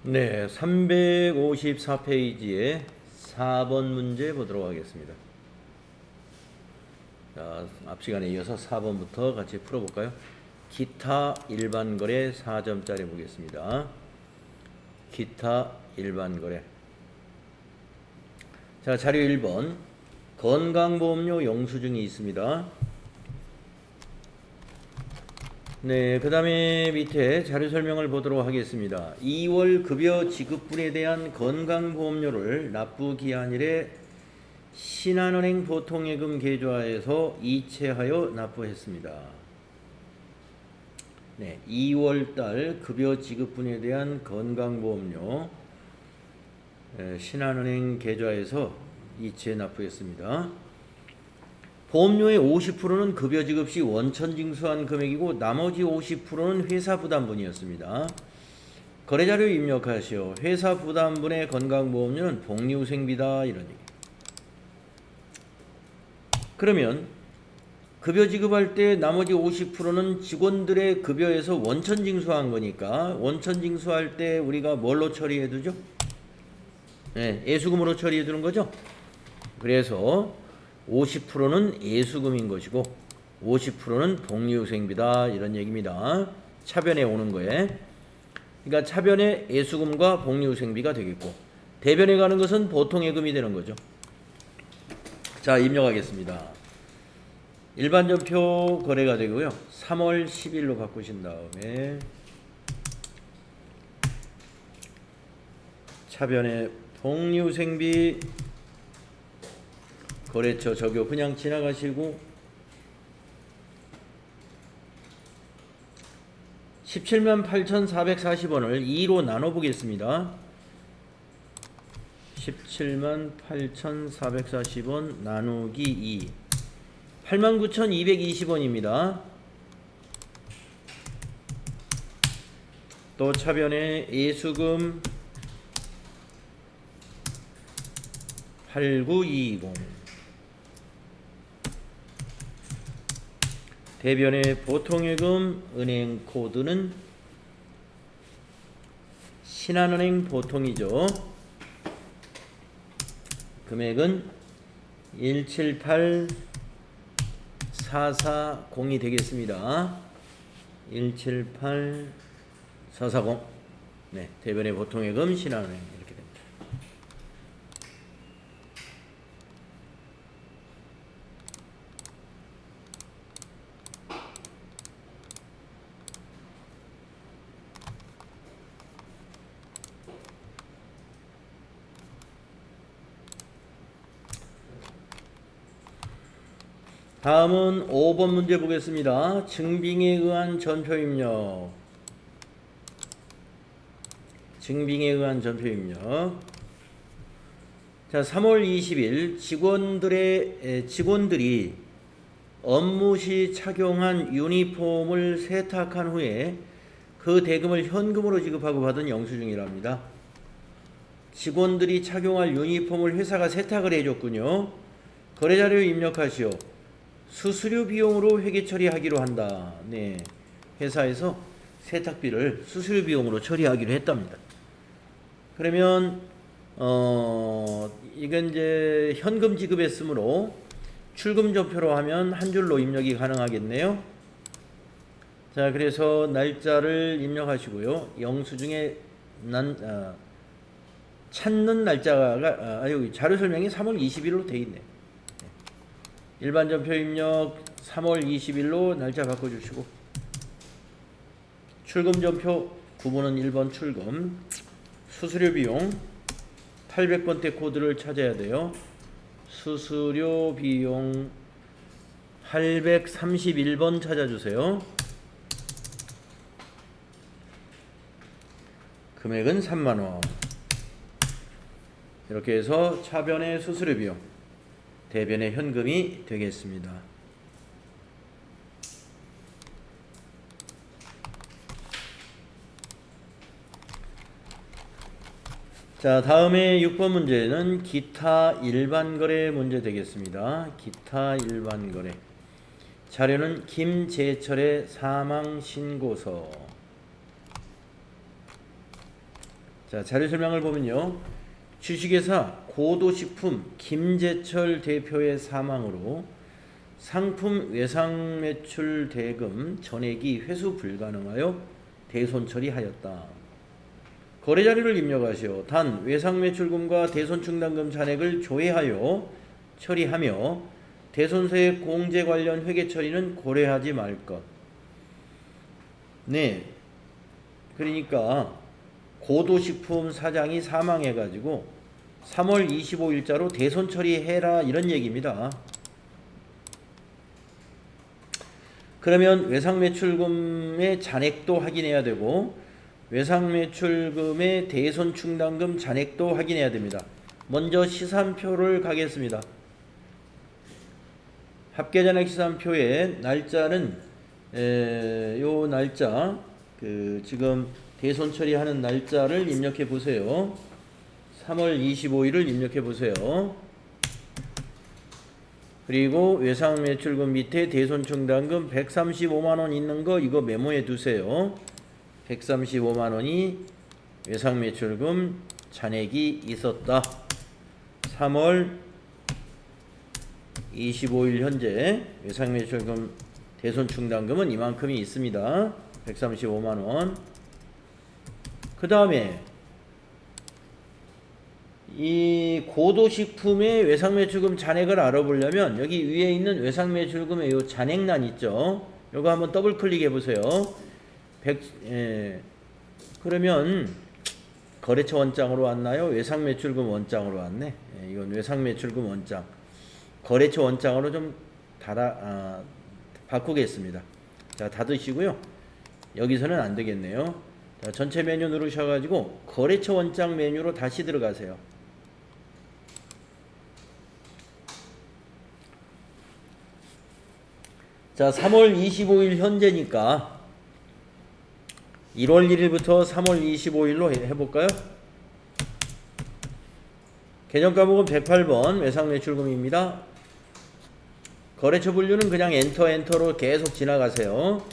네, 354페이지에 4번 문제 보도록 하겠습니다. 자, 앞 시간에 이어서 4번부터 같이 풀어볼까요? 기타 일반 거래 4점짜리 보겠습니다. 기타 일반 거래. 자, 자료 1번. 건강보험료 영수증이 있습니다. 네, 그 다음에 밑에 자료 설명을 보도록 하겠습니다. 2월 급여 지급분에 대한 건강보험료를 납부기한일에 신한은행 보통예금 계좌에서 이체하여 납부했습니다. 네, 2월달 급여 지급분에 대한 건강보험료 신한은행 계좌에서 이체 납부했습니다. 보험료의 50%는 급여 지급 시 원천 징수한 금액이고 나머지 50%는 회사 부담분이었습니다. 거래자료 입력하시오. 회사 부담분의 건강보험료는 복리후생비다. 이런 얘기. 그러면 급여 지급할 때 나머지 50%는 직원들의 급여에서 원천 징수한 거니까 원천 징수할 때 우리가 뭘로 처리해 두죠? 네, 예수금으로 처리해 두는 거죠. 그래서 50%는 예수금인 것이고 50%는 복리후생비다 이런 얘기입니다. 차변에 오는 거에. 그러니까 차변에 예수금과 복리후생비가 되겠고 대변에 가는 것은 보통예금이 되는 거죠. 자, 입력하겠습니다. 일반전표 거래가 되고요. 3월 10일로 바꾸신 다음에 차변에 복리후생비 거래처 적용 그냥 지나가시고 178,440원을 2로 나눠 보겠습니다. 178,440원 나누기 2 89,220원입니다. 또 차변에 예수금 8920 대변의 보통예금 은행 코드는 신한은행 보통이죠. 금액은 178440이 되겠습니다. 178440. 네, 대변의 보통예금 신한은행 이렇게 됩니다. 다음은 5번 문제 보겠습니다. 증빙에 의한 전표입력. 증빙에 의한 전표입력. 자, 3월 20일 직원들이 업무 시 착용한 유니폼을 세탁한 후에 그 대금을 현금으로 지급하고 받은 영수증이랍니다. 직원들이 착용할 유니폼을 회사가 세탁을 해줬군요. 거래자료 입력하시오. 수수료 비용으로 회계 처리하기로 한다. 네, 회사에서 세탁비를 수수료 비용으로 처리하기로 했답니다. 그러면 이건 이제 현금 지급했으므로 출금 전표로 하면 한 줄로 입력이 가능하겠네요. 자, 그래서 날짜를 입력하시고요. 영수증에 찾는 날짜가 여기 자료 설명이 3월 20일로 돼 있네요. 일반 전표 입력 3월 20일로 날짜 바꿔주시고 출금 전표 구분은 1번 출금 수수료 비용 800번대 코드를 찾아야 돼요. 수수료 비용 831번 찾아주세요. 금액은 3만원. 이렇게 해서 차변의 수수료 비용 대변의 현금이 되겠습니다. 자, 다음에 6번 문제는 기타 일반거래 문제 되겠습니다. 기타 일반거래. 자료는 김재철의 사망신고서. 자, 자, 자료 설명을 보면요. 주식회사 고도식품 김재철 대표의 사망으로 상품 외상 매출 대금 전액이 회수 불가능하여 대손 처리하였다. 거래 자료를 입력하시오. 단 외상 매출금과 대손 충당금 잔액을 조회하여 처리하며 대손세액 공제 관련 회계 처리는 고려하지 말 것. 네. 그러니까 고도식품 사장이 사망해가지고 3월 25일자로 대손 처리해라 이런 얘기입니다. 그러면 외상매출금의 잔액도 확인해야 되고 외상매출금의 대손 충당금 잔액도 확인해야 됩니다. 먼저 시산표를 가겠습니다. 합계잔액 시산표의 날짜는 요 날짜 지금 대손 처리하는 날짜를 입력해 보세요. 3월 25일을 입력해 보세요. 그리고 외상매출금 밑에 대손 충당금 135만원 있는 거 이거 메모해 두세요. 135만원이 외상매출금 잔액이 있었다. 3월 25일 현재 외상매출금 대손 충당금은 이만큼이 있습니다. 135만원. 그 다음에 이 고도식품의 외상매출금 잔액을 알아보려면 여기 위에 있는 외상매출금의 요 잔액란 있죠. 요거 한번 더블 클릭해 보세요. 그러면 거래처 원장으로 왔나요? 외상매출금 원장으로 왔네. 이건 외상매출금 원장. 거래처 원장으로 좀 바꾸겠습니다. 자, 닫으시고요. 여기서는 안 되겠네요. 자, 전체 메뉴 누르셔가지고 거래처 원장 메뉴로 다시 들어가세요. 자, 3월 25일 현재니까 1월 1일부터 3월 25일로 해볼까요? 개념 과목은 108번 외상매출금입니다. 거래처 분류는 그냥 엔터로 계속 지나가세요.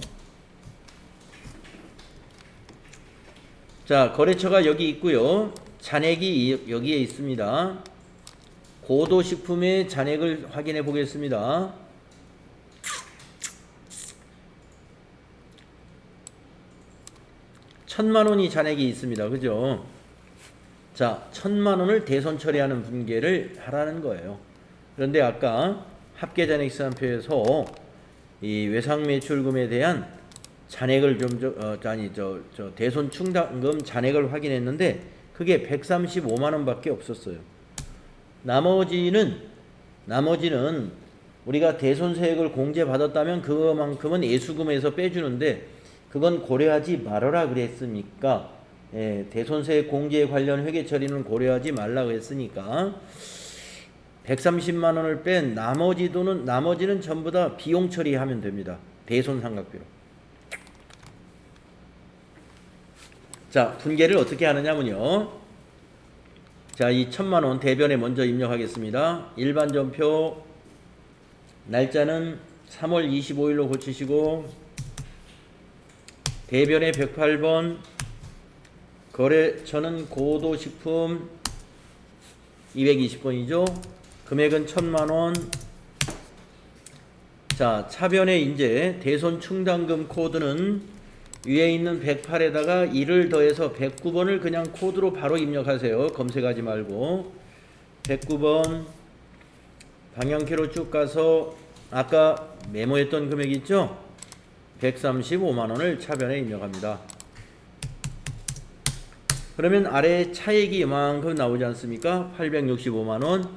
자, 거래처가 여기 있고요. 잔액이 여기에 있습니다. 고도식품의 잔액을 확인해 보겠습니다. 천만원이 잔액이 있습니다. 그죠? 자, 1000만원을 대손 처리하는 분계를 하라는 거예요. 그런데 아까 합계잔액 시산표에서 이 외상매출금에 대한 잔액을 대손 충당금 잔액을 확인했는데 그게 135만원 밖에 없었어요. 나머지는 우리가 대손세액을 공제받았다면 그만큼은 예수금에서 빼주는데 그건 고려하지 말아라 그랬으니까 대손세액 공제 관련 회계 처리는 고려하지 말라 그랬으니까 130만원을 뺀 나머지는 전부 다 비용 처리하면 됩니다. 대손 삼각비로. 자, 분계를 어떻게 하느냐면요. 자, 이 1000만원 대변에 먼저 입력하겠습니다. 일반 전표 날짜는 3월 25일로 고치시고 대변에 108번 거래처는 고도식품 220번이죠. 금액은 1000만원. 자, 차변에 이제 대손 충당금 코드는 위에 있는 108에다가 1을 더해서 109번을 그냥 코드로 바로 입력하세요. 검색하지 말고 109번 방향키로 쭉 가서 아까 메모했던 금액 있죠? 135만원을 차변에 입력합니다. 그러면 아래 차액이 이만큼 나오지 않습니까? 865만원.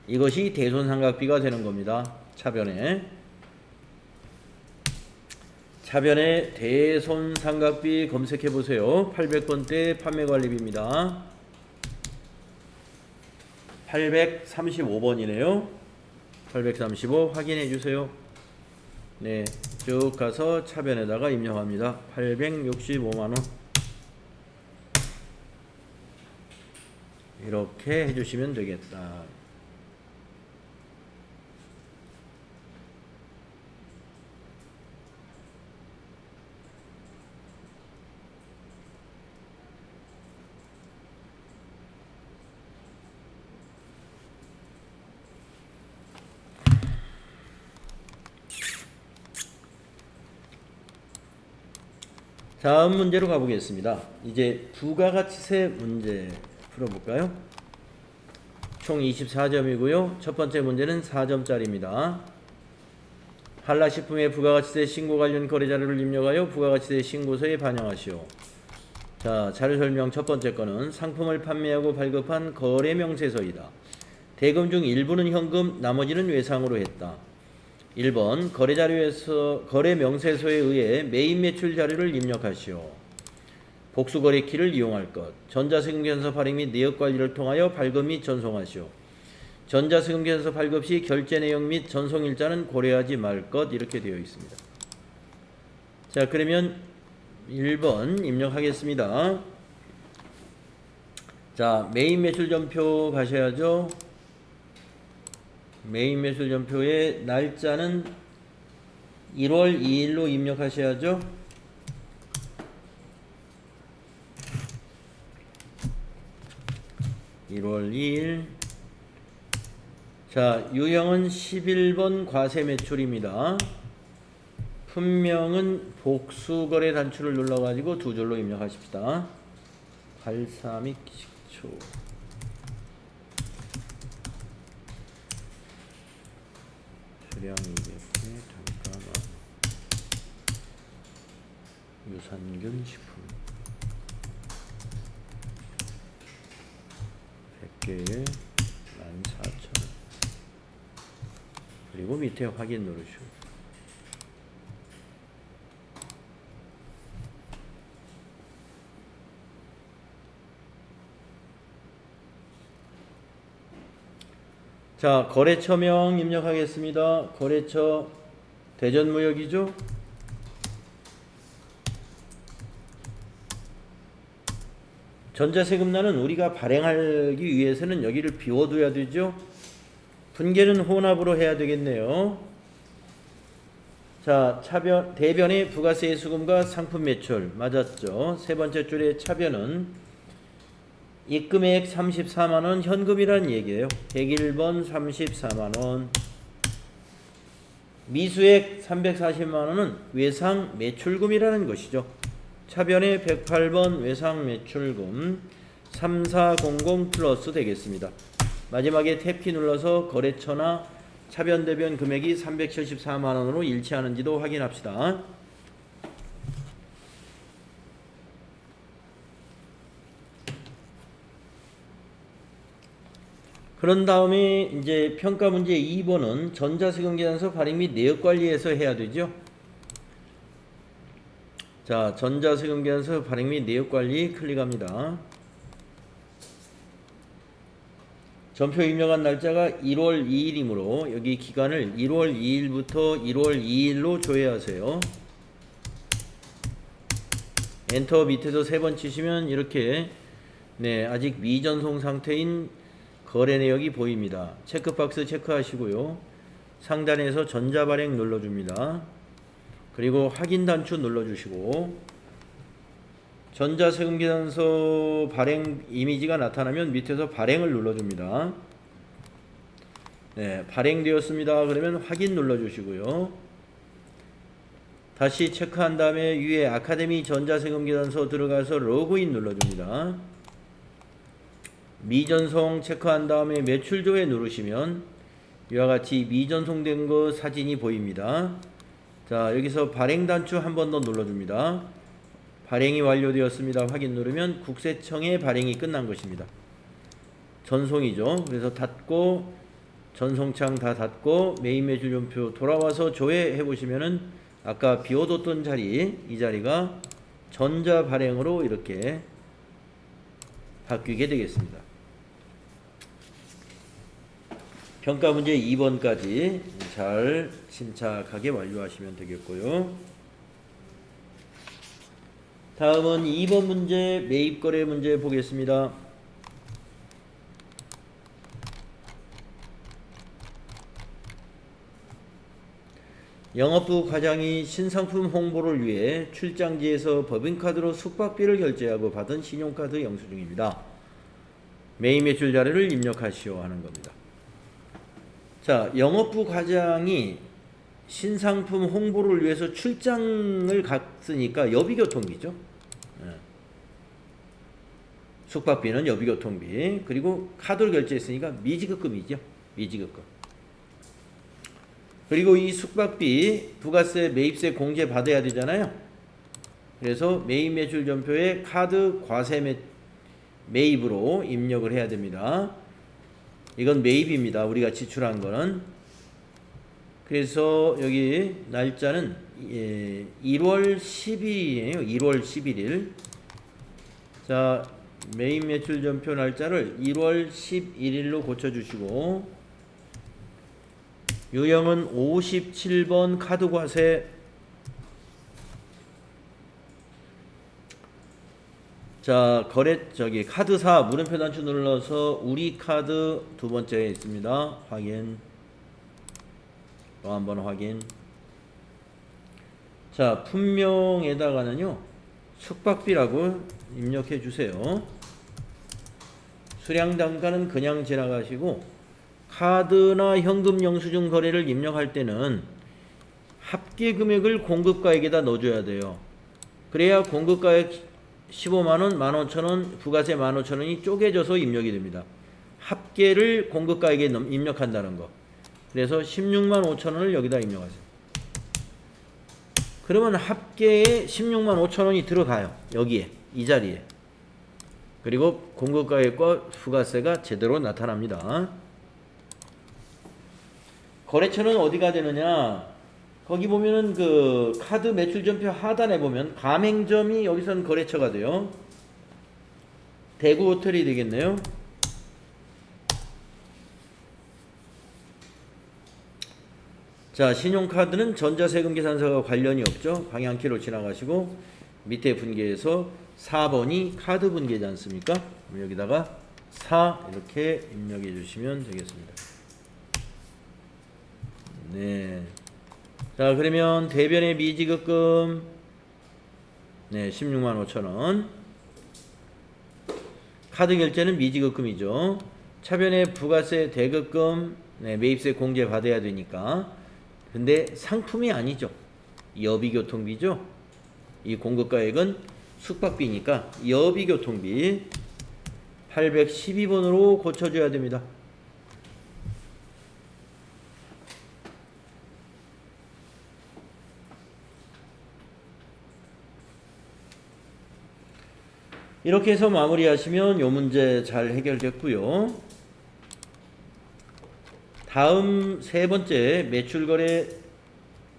이것이 대손삼각비가 되는 겁니다. 차변에 대손삼각비 검색해 보세요. 800번대 판매관리비입니다. 835번이네요. 835 확인해 주세요. 네, 쭉 가서 차변에다가 입력합니다. 865만원. 이렇게 해주시면 되겠다. 다음 문제로 가보겠습니다. 이제 부가가치세 문제 풀어볼까요? 총 24점이고요. 첫 번째 문제는 4점짜리입니다. 한라식품의 부가가치세 신고 관련 거래 자료를 입력하여 부가가치세 신고서에 반영하시오. 자, 자료 설명 첫 번째 거는 상품을 판매하고 발급한 거래 명세서이다. 대금 중 일부는 현금, 나머지는 외상으로 했다. 1번 거래 자료에서 거래 명세서에 의해 매입 매출 자료를 입력하시오. 복수 거래 키를 이용할 것. 전자세금 계산서 발행 및 내역 관리를 통하여 발급 및 전송하시오. 전자세금 계산서 발급 시 결제 내역 및 전송 일자는 고려하지 말 것. 이렇게 되어 있습니다. 자, 그러면 1번 입력하겠습니다. 자, 매입 매출 전표 가셔야죠. 매입 매출 전표의 날짜는 1월 2일로 입력하셔야죠. (1월 2일) 자, 유형은 11번 과세 매출입니다. 품명은 복수거래 단추를 눌러가지고 두 줄로 입력하십시다. 발사믹 식초 수량 200개 단가만 유산균 식품 100개에 14,000원. 그리고 밑에 확인 누르시고 자, 거래처명 입력하겠습니다. 거래처 대전무역이죠. 전자세금란은 우리가 발행하기 위해서는 여기를 비워둬야 되죠. 분계는 혼합으로 해야 되겠네요. 자, 차변, 대변의 부가세 수금과 상품 매출 맞았죠. 세 번째 줄의 차변은 입금액 34만원 현금이란 얘기예요. 101번 34만원. 미수액 340만원은 외상 매출금이라는 것이죠. 차변의 108번 외상 매출금 3400 플러스 되겠습니다. 마지막에 탭키 눌러서 거래처나 차변 대변 금액이 374만원으로 일치하는지도 확인합시다. 그런 다음에 이제 평가 문제 2번은 전자세금 계산서 발행 및 내역 관리에서 해야 되죠. 자, 전자세금 계산서 발행 및 내역 관리 클릭합니다. 전표 입력한 날짜가 1월 2일이므로 여기 기간을 1월 2일부터 1월 2일로 조회하세요. 엔터 밑에서 3번 치시면 이렇게 아직 미전송 상태인 거래 내역이 보입니다. 체크박스 체크하시고요. 상단에서 전자발행 눌러줍니다. 그리고 확인 단추 눌러주시고 전자세금 계산서 발행 이미지가 나타나면 밑에서 발행을 눌러줍니다. 네, 발행되었습니다. 그러면 확인 눌러주시고요. 다시 체크한 다음에 위에 아카데미 전자세금 계산서 들어가서 로그인 눌러줍니다. 미전송 체크한 다음에 매출조회 누르시면 이와 같이 미전송된 거 사진이 보입니다. 자, 여기서 발행 단추 한 번 더 눌러줍니다. 발행이 완료되었습니다. 확인 누르면 국세청에 발행이 끝난 것입니다. 전송이죠. 그래서 닫고 전송창 다 닫고 매입 매출 전표 돌아와서 조회해 보시면은 아까 비워뒀던 자리, 이 자리가 전자 발행으로 이렇게 바뀌게 되겠습니다. 평가 문제 2번까지 잘 침착하게 완료하시면 되겠고요. 다음은 2번 문제 매입거래 문제 보겠습니다. 영업부 과장이 신상품 홍보를 위해 출장지에서 법인카드로 숙박비를 결제하고 받은 신용카드 영수증입니다. 매입 매출 자료를 입력하시오 하는 겁니다. 자, 영업부 과장이 신상품 홍보를 위해서 출장을 갔으니까 여비교통비죠. 예. 숙박비는 여비교통비. 그리고 카드로 결제했으니까 미지급금이죠. 미지급금. 그리고 이 숙박비 부가세 매입세 공제 받아야 되잖아요. 그래서 매입 매출 전표에 카드 과세 매입으로 입력을 해야 됩니다. 이건 매입입니다. 우리가 지출한 거는. 그래서 여기 날짜는 1월 10일이에요. 1월 11일. 자, 매입 매출 전표 날짜를 1월 11일로 고쳐주시고, 유형은 57번 카드 과세. 자, 카드사 물음표 단추 눌러서 우리 카드 두 번째에 있습니다. 확인. 또 한번 확인. 자, 품명에다가는요, 숙박비라고 입력해 주세요. 수량 단가는 그냥 지나가시고, 카드나 현금 영수증 거래를 입력할 때는 합계 금액을 공급가액에다 넣어줘야 돼요. 그래야 공급가액 15만원, 15,000원, 부가세 15,000원이 쪼개져서 입력이 됩니다. 합계를 공급가액에 입력한다는 거. 그래서 16만 5천원을 여기다 입력하세요. 그러면 합계에 16만 5천원이 들어가요. 여기에, 이 자리에. 그리고 공급가액과 부가세가 제대로 나타납니다. 거래처는 어디가 되느냐? 거기 보면은 그 카드 매출 전표 하단에 보면 가맹점이 여기선 거래처가 돼요. 대구 호텔이 되겠네요. 자, 신용카드는 전자세금 계산서와 관련이 없죠. 방향키로 지나가시고 밑에 분계에서 4번이 카드 분계지 않습니까? 여기다가 4 이렇게 입력해 주시면 되겠습니다. 네. 자, 그러면 대변의 미지급금 16만 5천원. 카드 결제는 미지급금이죠. 차변의 부가세 대급금 매입세 공제 받아야 되니까. 근데 상품이 아니죠. 여비교통비죠. 이 공급가액은 숙박비니까 여비교통비 812번으로 고쳐줘야 됩니다. 이렇게 해서 마무리하시면 이 문제 잘 해결됐고요. 다음 세 번째 매출거래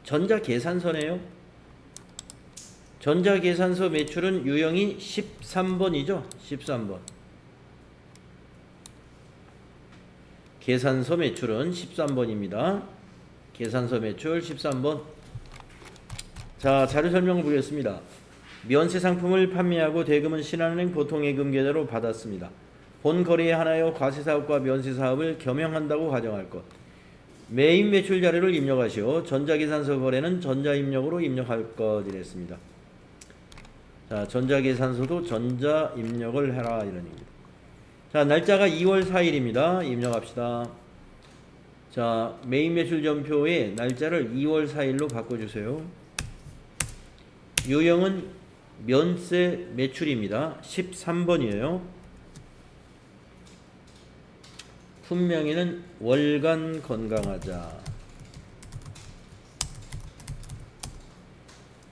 전자계산서네요. 전자계산서 매출은 유형이 13번이죠. 13번. 계산서 매출은 13번입니다. 계산서 매출 13번. 자, 자료 설명을 보겠습니다. 면세 상품을 판매하고 대금은 신한은행 보통예금 계좌로 받았습니다. 본 거래에 한하여 과세사업과 면세사업을 겸용한다고 가정할 것. 매입 매출 자료를 입력하시오. 전자계산서 거래는 전자입력으로 입력할 것 이랬습니다. 자, 전자계산서도 전자입력을 해라 이런 얘기입니다. 자, 날짜가 2월 4일입니다. 입력합시다. 자, 매입 매출 전표의 날짜를 2월 4일로 바꿔주세요. 유형은 면세 매출입니다. 13번이에요. 품명에는 월간 건강하자.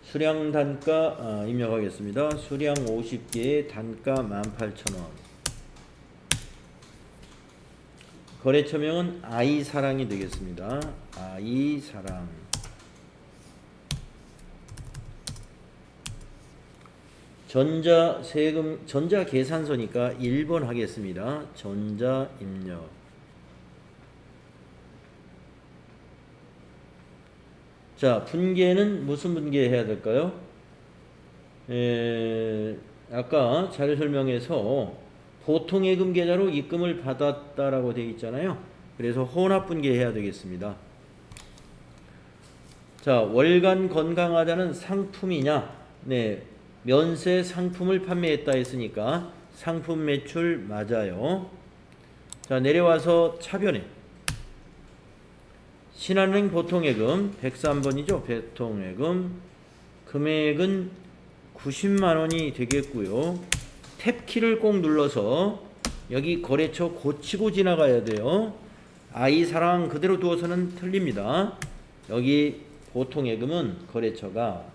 수량 단가 입력하겠습니다. 수량 50개에 단가 18,000원. 거래처명은 아이사랑이 되겠습니다. 아이사랑. 전자계산서니까 1번 하겠습니다. 전자입력. 자, 분계는 무슨 분계 해야 될까요? 아까 자료 설명에서 보통예금 계좌로 입금을 받았다라고 되어 있잖아요. 그래서 혼합 분계 해야 되겠습니다. 자, 월간 건강하자는 상품이냐? 네. 면세 상품을 판매했다 했으니까 상품 매출 맞아요. 자, 내려와서 차변에 신한은행 보통예금 103번이죠. 보통예금 금액은 90만 원이 되겠고요. 탭키를 꼭 눌러서 여기 거래처 고치고 지나가야 돼요. 아이 사랑 그대로 두어서는 틀립니다. 여기 보통예금은 거래처가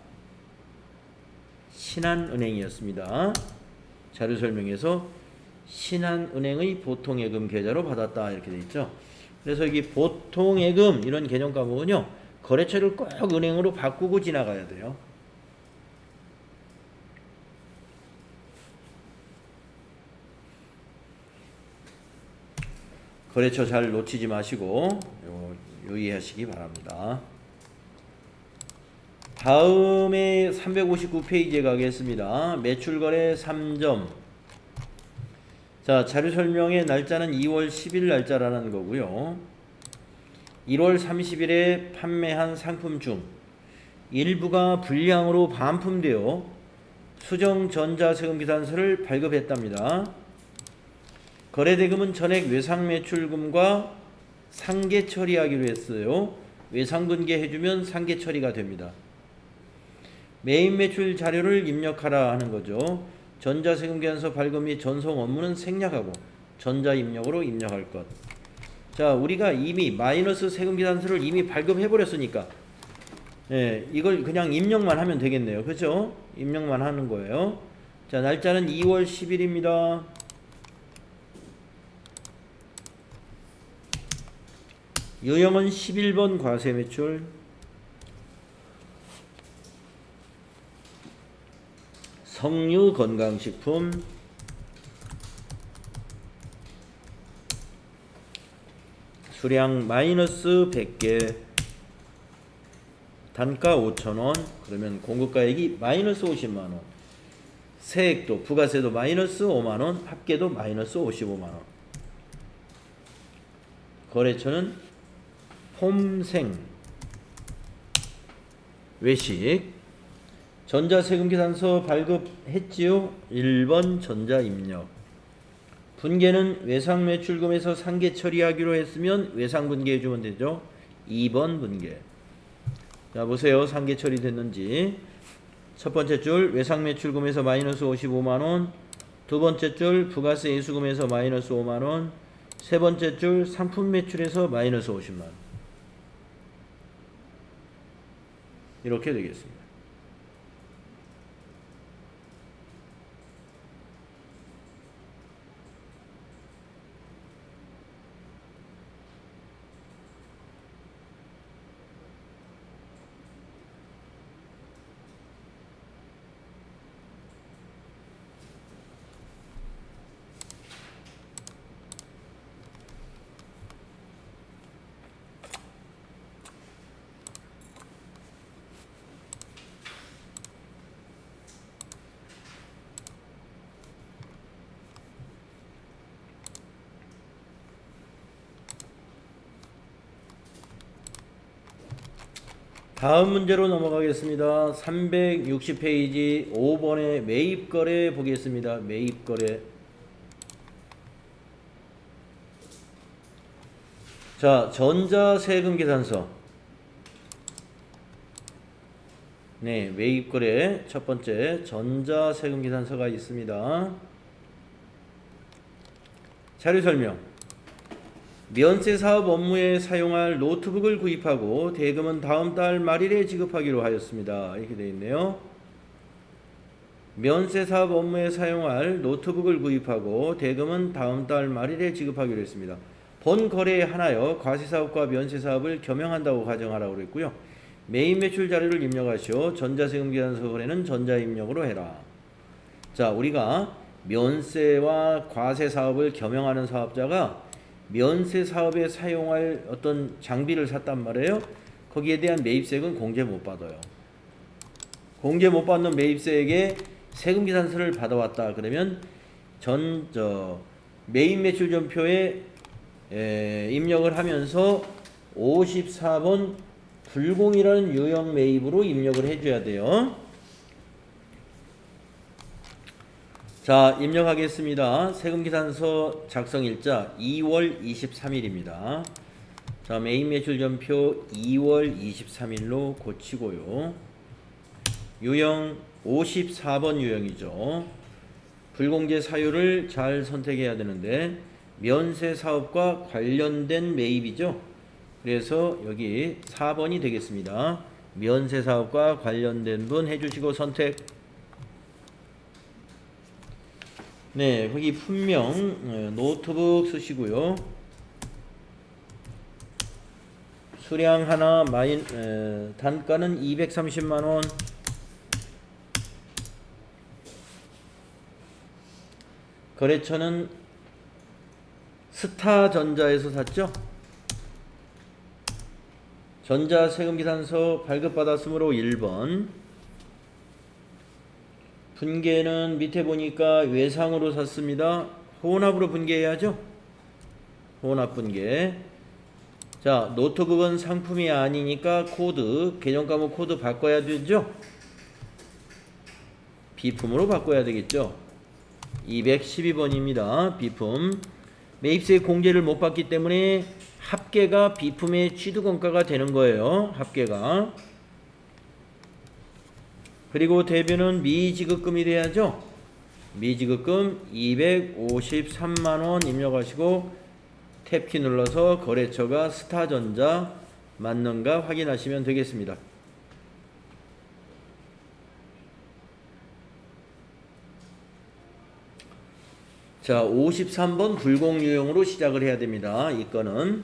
신한은행이었습니다. 자료 설명에서 신한은행의 보통예금 계좌로 받았다 이렇게 돼 있죠. 그래서 여기 보통예금 이런 개념 과목은요, 거래처를 꼭 은행으로 바꾸고 지나가야 돼요. 거래처 잘 놓치지 마시고 유의하시기 바랍니다. 다음에 359페이지에 가겠습니다. 매출거래 3점. 자, 자료 설명의 날짜는 2월 10일 날짜라는 거고요. 1월 30일에 판매한 상품 중 일부가 불량으로 반품되어 수정 전자세금계산서를 발급했답니다. 거래대금은 전액 외상매출금과 상계 처리하기로 했어요. 외상분계 해주면 상계 처리가 됩니다. 메인 매출 자료를 입력하라 하는 거죠. 전자세금계산서 발급 및 전송 업무는 생략하고 전자 입력으로 입력할 것. 자, 우리가 이미 마이너스 세금계산서를 이미 발급해 버렸으니까 이걸 그냥 입력만 하면 되겠네요. 그렇죠? 입력만 하는 거예요. 자, 날짜는 2월 10일입니다. 유형은 11번 과세매출. 석류 건강식품. 수량 마이너스 100개. 단가 5,000원. 그러면 공급가액이 마이너스 50만원. 세액도 부가세도 마이너스 5만원. 합계도 마이너스 55만원. 거래처는 폼생 외식. 전자세금계산서 발급했지요. 1번 전자입력. 분계는 외상매출금에서 상계 처리하기로 했으면 외상분계 해주면 되죠. 2번 분계. 자, 보세요. 상계 처리됐는지. 첫 번째 줄 외상매출금에서 마이너스 55만원. 두 번째 줄 부가세 인수금에서 마이너스 5만원. 세 번째 줄 상품매출에서 마이너스 50만원. 이렇게 되겠습니다. 다음 문제로 넘어가겠습니다. 360페이지 5번의 매입거래 보겠습니다. 매입거래. 자, 전자세금계산서. 네, 매입거래 첫 번째 전자세금계산서가 있습니다. 자료 설명. 면세 사업 업무에 사용할 노트북을 구입하고 대금은 다음 달 말일에 지급하기로 하였습니다. 이렇게 되어 있네요. 면세 사업 업무에 사용할 노트북을 구입하고 대금은 다음 달 말일에 지급하기로 했습니다. 본 거래에 한하여 과세사업과 면세사업을 겸용한다고 가정하라고 그랬고요. 메인 매출 자료를 입력하시오. 전자세금계산서 거래는 전자입력으로 해라. 자, 우리가 면세와 과세사업을 겸용하는 사업자가 면세 사업에 사용할 어떤 장비를 샀단 말이에요. 거기에 대한 매입세액은 공제 못 받아요. 공제 못 받는 매입세액에 세금계산서를 받아왔다. 그러면 메인 매출 전표에 입력을 하면서 54번 불공이라는 유형 매입으로 입력을 해줘야 돼요. 자, 입력하겠습니다. 세금계산서 작성일자 2월 23일입니다. 자, 메인 매출 전표 2월 23일로 고치고요. 유형 54번 유형이죠. 불공제 사유를 잘 선택해야 되는데 면세 사업과 관련된 매입이죠. 그래서 여기 4번이 되겠습니다. 면세 사업과 관련된 분 해주시고 선택. 네, 거기 분명 노트북 쓰시고요. 수량 하나 단가는 230만원. 거래처는 스타전자에서 샀죠. 전자세금계산서 발급받았으므로 1번. 분계는 밑에 보니까 외상으로 샀습니다. 혼합으로 분계해야죠. 혼합 분계. 자, 노트북은 상품이 아니니까 코드, 개념과목 코드 바꿔야 되죠. 비품으로 바꿔야 되겠죠. 212번입니다. 비품. 매입세 공제를 못 받기 때문에 합계가 비품의 취득원가가 되는 거예요. 합계가. 그리고 대변은 미지급금이 돼야죠. 미지급금 253만원 입력하시고 탭키 눌러서 거래처가 스타전자 맞는가 확인하시면 되겠습니다. 자, 53번 불공유형으로 시작을 해야 됩니다. 이 건은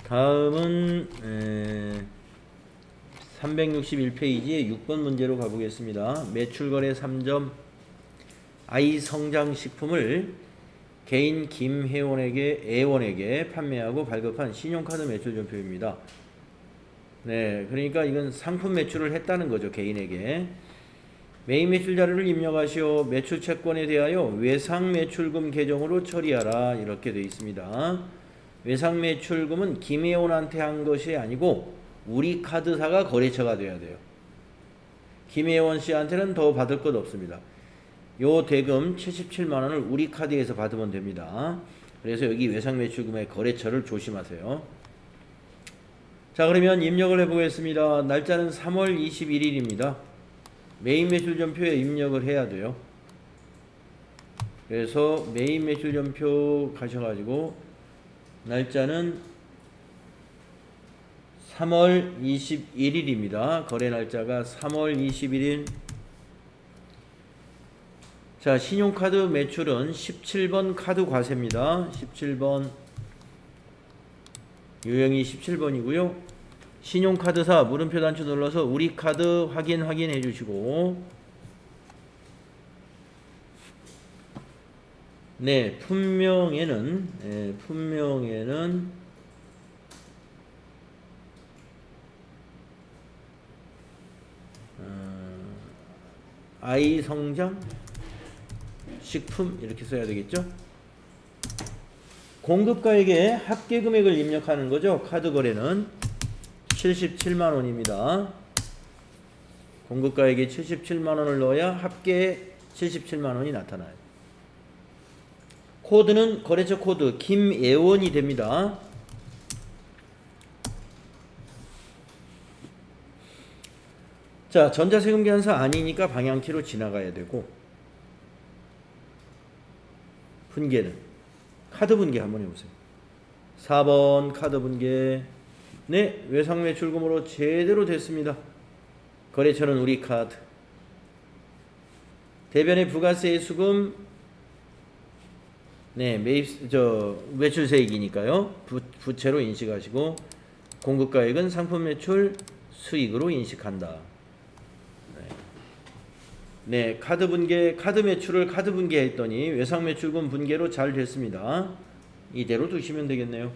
다음은 361페이지에 6번 문제로 가보겠습니다. 매출거래 3점 아이 성장식품을 개인 애원에게 판매하고 발급한 신용카드 매출 전표입니다. 네, 그러니까 이건 상품 매출을 했다는 거죠. 개인에게. 메인 매출 자료를 입력하시오. 매출 채권에 대하여 외상 매출금 계정으로 처리하라. 이렇게 되어 있습니다. 외상 매출금은 김혜원한테 한 것이 아니고 우리 카드사가 거래처가 돼야 돼요. 김혜원 씨한테는 더 받을 것 없습니다. 요 대금 77만원을 우리 카드에서 받으면 됩니다. 그래서 여기 외상 매출금의 거래처를 조심하세요. 자, 그러면 입력을 해보겠습니다. 날짜는 3월 21일입니다. 메인 매출 전표에 입력을 해야 돼요. 그래서 메인 매출 전표 가셔가지고 날짜는 3월 21일입니다. 거래 날짜가 3월 21일. 자, 신용카드 매출은 17번 카드 과세입니다. 17번 유형이 17번이고요. 신용카드사 물음표 단추 눌러서 우리 카드 확인해 주시고, 네, 품명에는 아이 성장 식품 이렇게 써야 되겠죠. 공급가액에 합계 금액을 입력하는 거죠. 카드 거래는 77만원입니다. 공급가액에 77만원을 넣어야 합계 77만원이 나타나요. 코드는 거래처 코드 김애원이 됩니다. 자, 전자세금계산서 아니니까 방향키로 지나가야 되고, 분계는 카드 분계 한번 해보세요. 4번 카드 분계. 네, 외상 매출금으로 제대로 됐습니다. 거래처는 우리 카드. 대변의 부가세 수금, 네, 매출세액이니까요. 부채로 인식하시고, 공급가액은 상품 매출 수익으로 인식한다. 네, 카드 분계, 카드 매출을 카드 분계했더니 외상 매출금 분계로 잘 됐습니다. 이대로 두시면 되겠네요.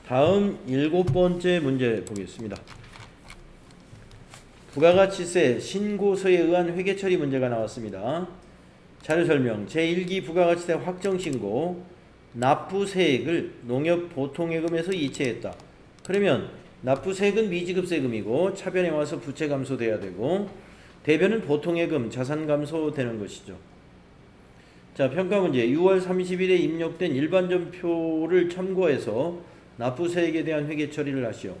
다음 7번째 문제 보겠습니다. 부가가치세 신고서에 의한 회계 처리 문제가 나왔습니다. 자료 설명. 제1기 부가가치세 확정 신고 납부세액을 농협보통예금에서 이체했다. 그러면 납부세액은 미지급세금이고 차변에 와서 부채 감소돼야 되고 대변은 보통예금 자산 감소되는 것이죠. 자, 평가 문제. 6월 30일에 입력된 일반전표를 참고해서 납부세액에 대한 회계 처리를 하시오.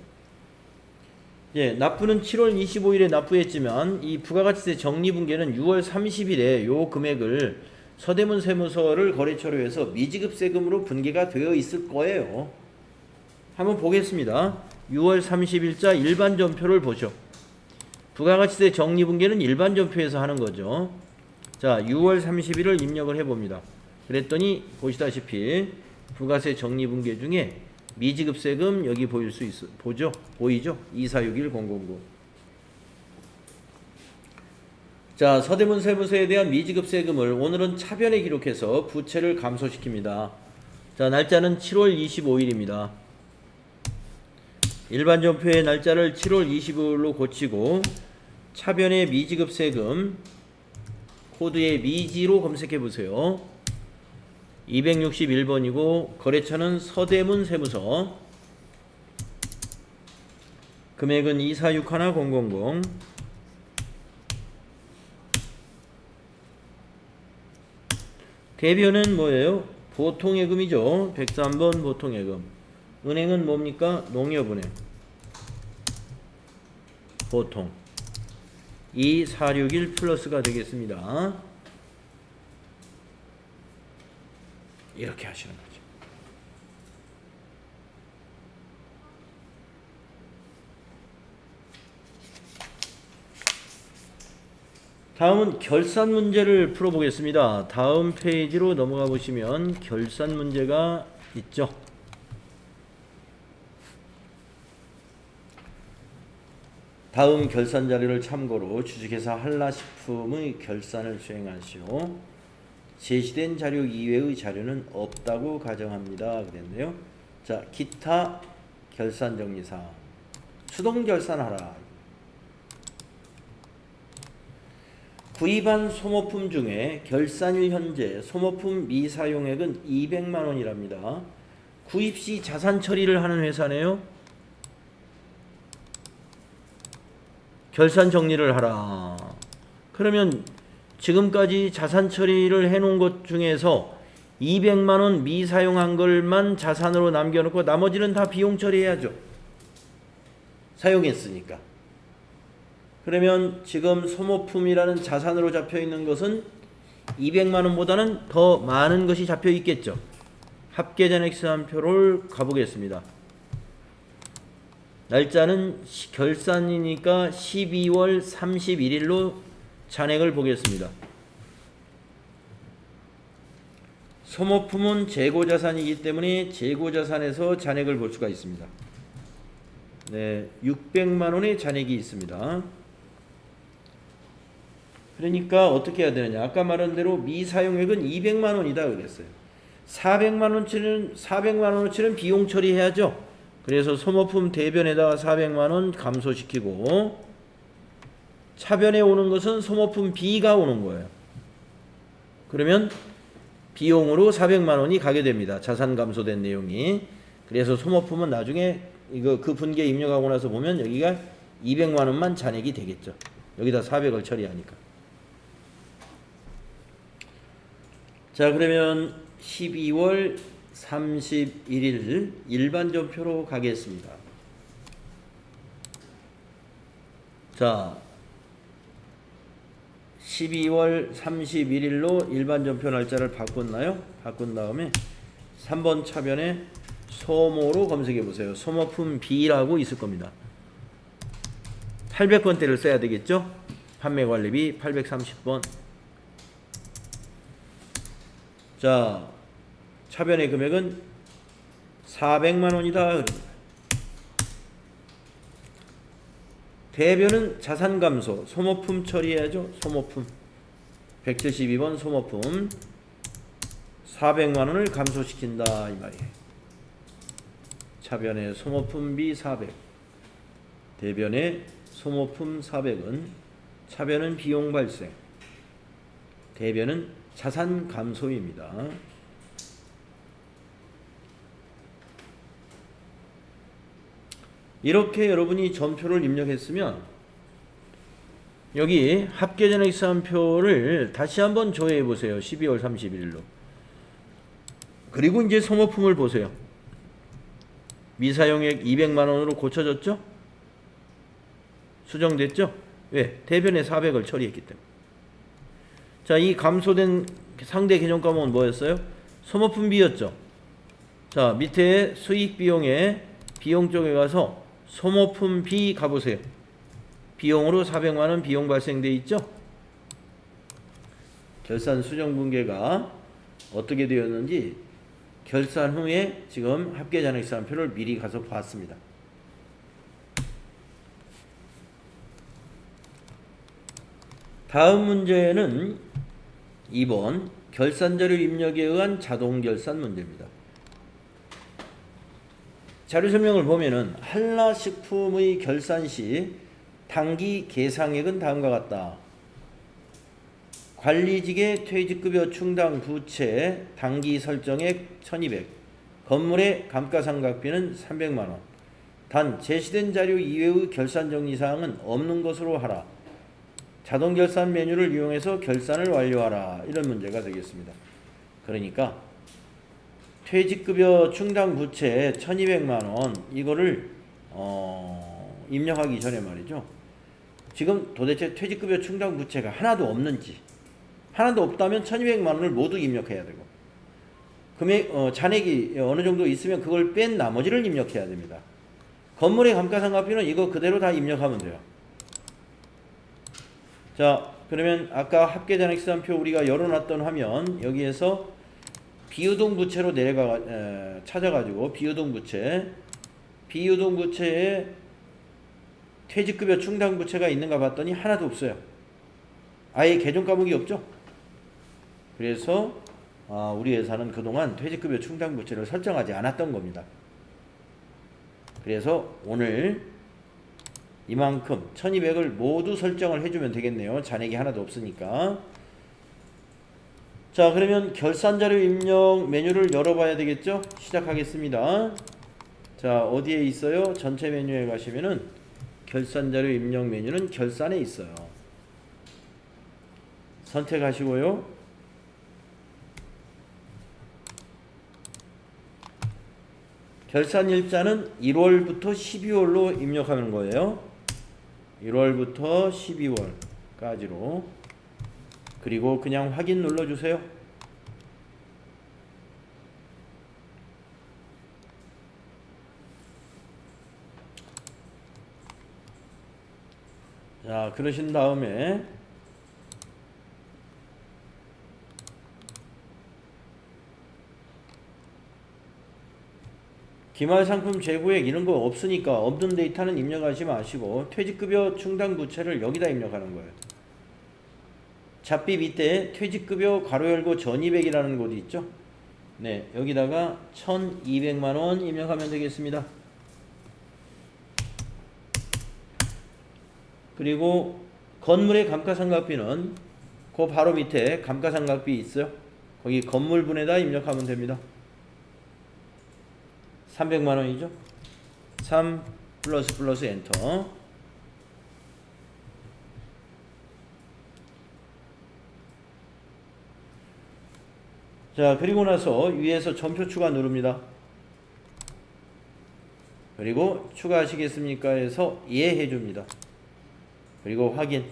예, 납부는 7월 25일에 납부했지만 이 부가가치세 정리분계는 6월 30일에 요 금액을 서대문 세무서를 거래처로 해서 미지급세금으로 분계가 되어 있을 거예요. 한번 보겠습니다. 6월 30일자 일반전표를 보죠. 부가가치세 정리분계는 일반전표에서 하는 거죠. 자, 6월 30일을 입력을 해봅니다. 그랬더니 보시다시피 부가세 정리분계 중에 미지급세금 여기 보일 수 있어 보죠? 보이죠? 2461009. 자, 서대문 세무서에 대한 미지급세금을 오늘은 차변에 기록해서 부채를 감소시킵니다. 자, 날짜는 7월 25일입니다. 일반전표의 날짜를 7월 25일로 고치고 차변의 미지급세금 코드의 미지로 검색해 보세요. 261번이고 거래처는 서대문 세무서, 금액은 2461000. 대변은 뭐예요? 보통예금이죠. 103번 보통예금. 은행은 뭡니까? 농협은행. 보통 2461 플러스가 되겠습니다. 이렇게 하시는 거죠. 다음은 결산 문제를 풀어보겠습니다. 다음 페이지로 넘어가 보시면 결산 문제가 있죠. 다음 결산 자료를 참고로 주식회사 한라식품의 결산을 수행하시오. 제시된 자료 이외의 자료는 없다고 가정합니다. 그랬네요. 자, 기타 결산 정리사항. 수동 결산하라. 구입한 소모품 중에 결산일 현재 소모품 미사용액은 200만 원이랍니다. 구입 시 자산 처리를 하는 회사네요. 결산 정리를 하라. 그러면 지금까지 자산 처리를 해놓은 것 중에서 200만 원 미사용한 걸만 자산으로 남겨놓고 나머지는 다 비용 처리해야죠. 사용했으니까. 그러면 지금 소모품이라는 자산으로 잡혀있는 것은 200만 원보다는 더 많은 것이 잡혀있겠죠. 합계잔액시한표를 가보겠습니다. 날짜는 결산이니까 12월 31일로 잔액을 보겠습니다. 소모품은 재고자산이기 때문에 재고자산에서 잔액을 볼 수가 있습니다. 네, 600만 원의 잔액이 있습니다. 그러니까 어떻게 해야 되느냐? 아까 말한 대로 미사용액은 200만 원이다 그랬어요. 400만 원어치는 비용 처리해야죠. 그래서 소모품 대변에다가 400만 원 감소시키고 차변에 오는 것은 소모품 B가 오는 거예요. 그러면 비용으로 400만 원이 가게 됩니다. 자산 감소된 내용이. 그래서 소모품은 나중에 이거 그 분기에 입력하고 나서 보면 여기가 200만 원만 잔액이 되겠죠. 여기다 400을 처리하니까. 자, 그러면 12월 31일 일반전표로 가겠습니다. 자, 12월 31일로 일반전표 날짜를 바꿨나요? 바꾼 다음에 3번 차변에 소모로 검색해 보세요. 소모품 B라고 있을 겁니다. 800번대를 써야 되겠죠? 판매관리비 830번. 자, 차변의 금액은 400만 원이다. 대변은 자산 감소, 소모품 처리해야죠. 소모품 172번 소모품 400만 원을 감소시킨다 이 말이에요. 차변의 소모품비 400, 대변의 소모품 400은 차변은 비용 발생, 대변은 자산 감소입니다. 이렇게 여러분이 점표를 입력했으면 여기 합계전액사항표를 다시 한번 조회해 보세요. 12월 31일로. 그리고 이제 소모품을 보세요. 미사용액 200만원으로 고쳐졌죠? 수정됐죠? 왜? 대변에 400을 처리했기 때문에. 자, 이 감소된 상대 개정 과목은 뭐였어요? 소모품비였죠. 자, 밑에 수익비용에 비용 쪽에 가서 소모품비 가보세요. 비용으로 400만원 비용 발생돼 있죠? 결산 수정 분계가 어떻게 되었는지 결산 후에 지금 합계잔액사항표를 미리 가서 봤습니다. 다음 문제는 2번 결산자료 입력에 의한 자동결산 문제입니다. 자료 설명을 보면은 한라식품의 결산 시 당기 계상액은 다음과 같다. 관리직의 퇴직급여 충당 부채 당기 설정액 1200, 건물의 감가상각비는 300만원. 단 제시된 자료 이외의 결산 정리사항은 없는 것으로 하라. 자동결산 메뉴를 이용해서 결산을 완료하라. 이런 문제가 되겠습니다. 그러니까 퇴직급여 충당 부채 1200만원 이거를 입력하기 전에 말이죠. 지금 도대체 퇴직급여 충당 부채가 하나도 없는지, 하나도 없다면 1200만원을 모두 입력해야 되고, 금액 잔액이 어느 정도 있으면 그걸 뺀 나머지를 입력해야 됩니다. 건물의 감가상각비는 이거 그대로 다 입력하면 돼요. 자, 그러면 아까 합계잔액사항표 우리가 열어놨던 화면 여기에서 비유동 부채로 찾아가지고 비유동 부채에 퇴직급여 충당 부채가 있는가 봤더니 하나도 없어요. 아예 개정 과목이 없죠. 그래서 우리 회사는 그동안 퇴직급여 충당 부채를 설정하지 않았던 겁니다. 그래서 오늘 이만큼 1200을 모두 설정을 해주면 되겠네요. 잔액이 하나도 없으니까. 자, 그러면 결산자료 입력 메뉴를 열어봐야 되겠죠? 시작하겠습니다. 자, 어디에 있어요? 전체 메뉴에 가시면은 결산자료 입력 메뉴는 결산에 있어요. 선택하시고요. 결산일자는 1월부터 12월로 입력하는 거예요. 1월부터 12월까지로. 그리고 그냥 확인 눌러주세요. 자, 그러신 다음에 기말상품 재고액 이런 거 없으니까 없는 데이터는 입력하지 마시고 퇴직급여 충당 부채를 여기다 입력하는 거예요. 잡비 밑에 퇴직급여 괄호 열고 1200이라는 곳이 있죠. 네, 여기다가 1200만원 입력하면 되겠습니다. 그리고 건물의 감가상각비는 그 바로 밑에 감가상각비 있어요. 거기 건물분에다 입력하면 됩니다. 300만원이죠. 3 플러스 엔터. 자, 그리고 나서 위에서 점표 추가 누릅니다. 그리고 추가하시겠습니까 해서 예 해줍니다. 그리고 확인.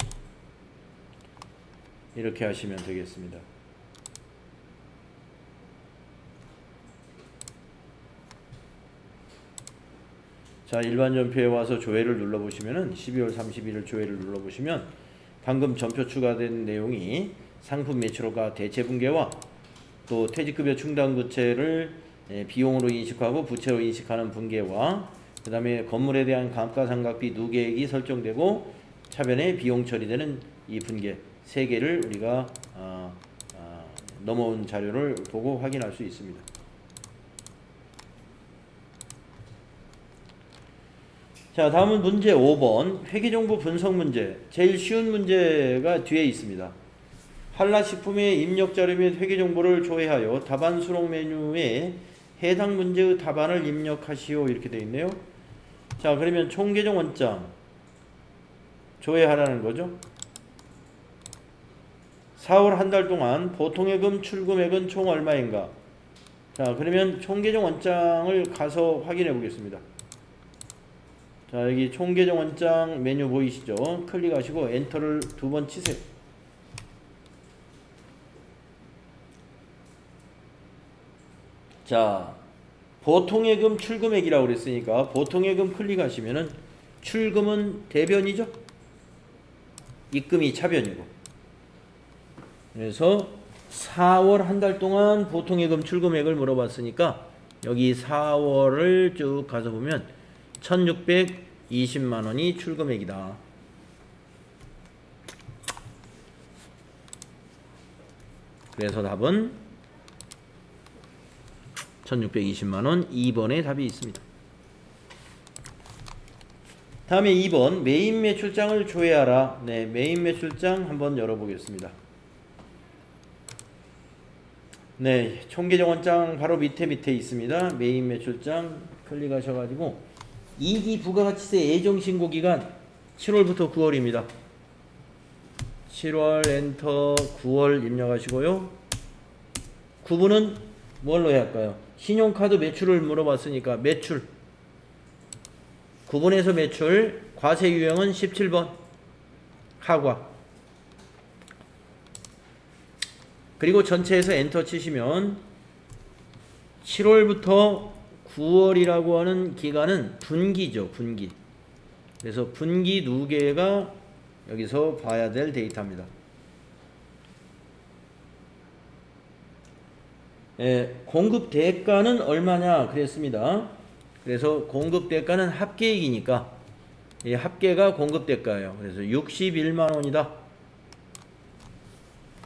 이렇게 하시면 되겠습니다. 자, 일반 점표에 와서 조회를 눌러보시면은 12월 31일 조회를 눌러보시면 방금 점표 추가된 내용이 상품 매출호가 대체 분계와 또 퇴직급여 충당 부채를 비용으로 인식하고 부채로 인식하는 분계와 그 다음에 건물에 대한 감가상각비 누계액이 설정되고 차변에 비용 처리되는 이 분계 3개를 우리가 넘어온 자료를 보고 확인할 수 있습니다. 자, 다음은 문제 5번 회계정보 분석 문제. 제일 쉬운 문제가 뒤에 있습니다. 한라식품의 입력자료 및 회계정보를 조회하여 답안 수록 메뉴에 해당 문제의 답안을 입력하시오 이렇게 되어 있네요. 자, 그러면 총계정 원장 조회하라는 거죠. 4월 한 달 동안 보통예금 출금액은 총 얼마인가? 자, 그러면 총계정 원장을 가서 확인해 보겠습니다. 자, 여기 총계정 원장 메뉴 보이시죠? 클릭하시고 엔터를 2번 치세요. 자, 보통예금 출금액이라고 그랬으니까 보통예금 클릭하시면은 출금은 대변이죠? 입금이 차변이고. 그래서 4월 한 달 동안 보통예금 출금액을 물어봤으니까 여기 4월을 쭉 가서 보면 1620만 원이 출금액이다. 그래서 답은 1620만 원 2번에 답이 있습니다. 다음에 2번 메인 매출장을 조회하라. 네, 메인 매출장 한번 열어보겠습니다. 네, 총계정 원장 바로 밑에 있습니다. 메인 매출장 클릭하셔가지고 2기 부가가치세 예정신고 기간 7월부터 9월입니다. 7월 엔터 9월 입력하시고요. 구분은 뭘로 해야 할까요? 신용카드 매출을 물어봤으니까 매출 구분해서 매출 과세 유형은 17번 하과. 그리고 전체에서 엔터 치시면 7월부터 9월이라고 하는 기간은 분기죠. 분기. 그래서 분기 2개가 여기서 봐야 될 데이터입니다. 공급 대가는 얼마냐 그랬습니다. 그래서 공급 대가는 합계액이니까 이 합계가 공급 대가예요. 그래서 61만 원이다.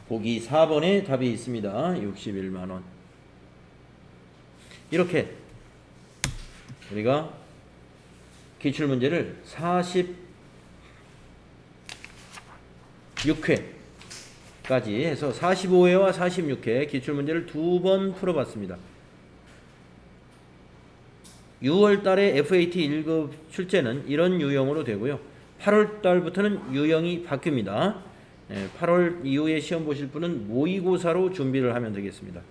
보기 4번에 답이 있습니다. 61만 원. 이렇게 우리가 기출문제를 46회까지 해서 45회와 46회 기출문제를 2번 풀어봤습니다. 6월 달에 FAT 1급 출제는 이런 유형으로 되고요. 8월 달부터는 유형이 바뀝니다. 8월 이후에 시험 보실 분은 모의고사로 준비를 하면 되겠습니다.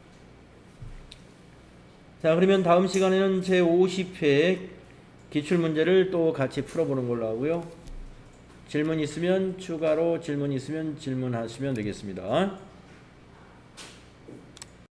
자, 그러면 다음 시간에는 제50회 기출문제를 또 같이 풀어보는 걸로 하고요. 질문 있으면 추가로 질문 있으면 질문하시면 되겠습니다.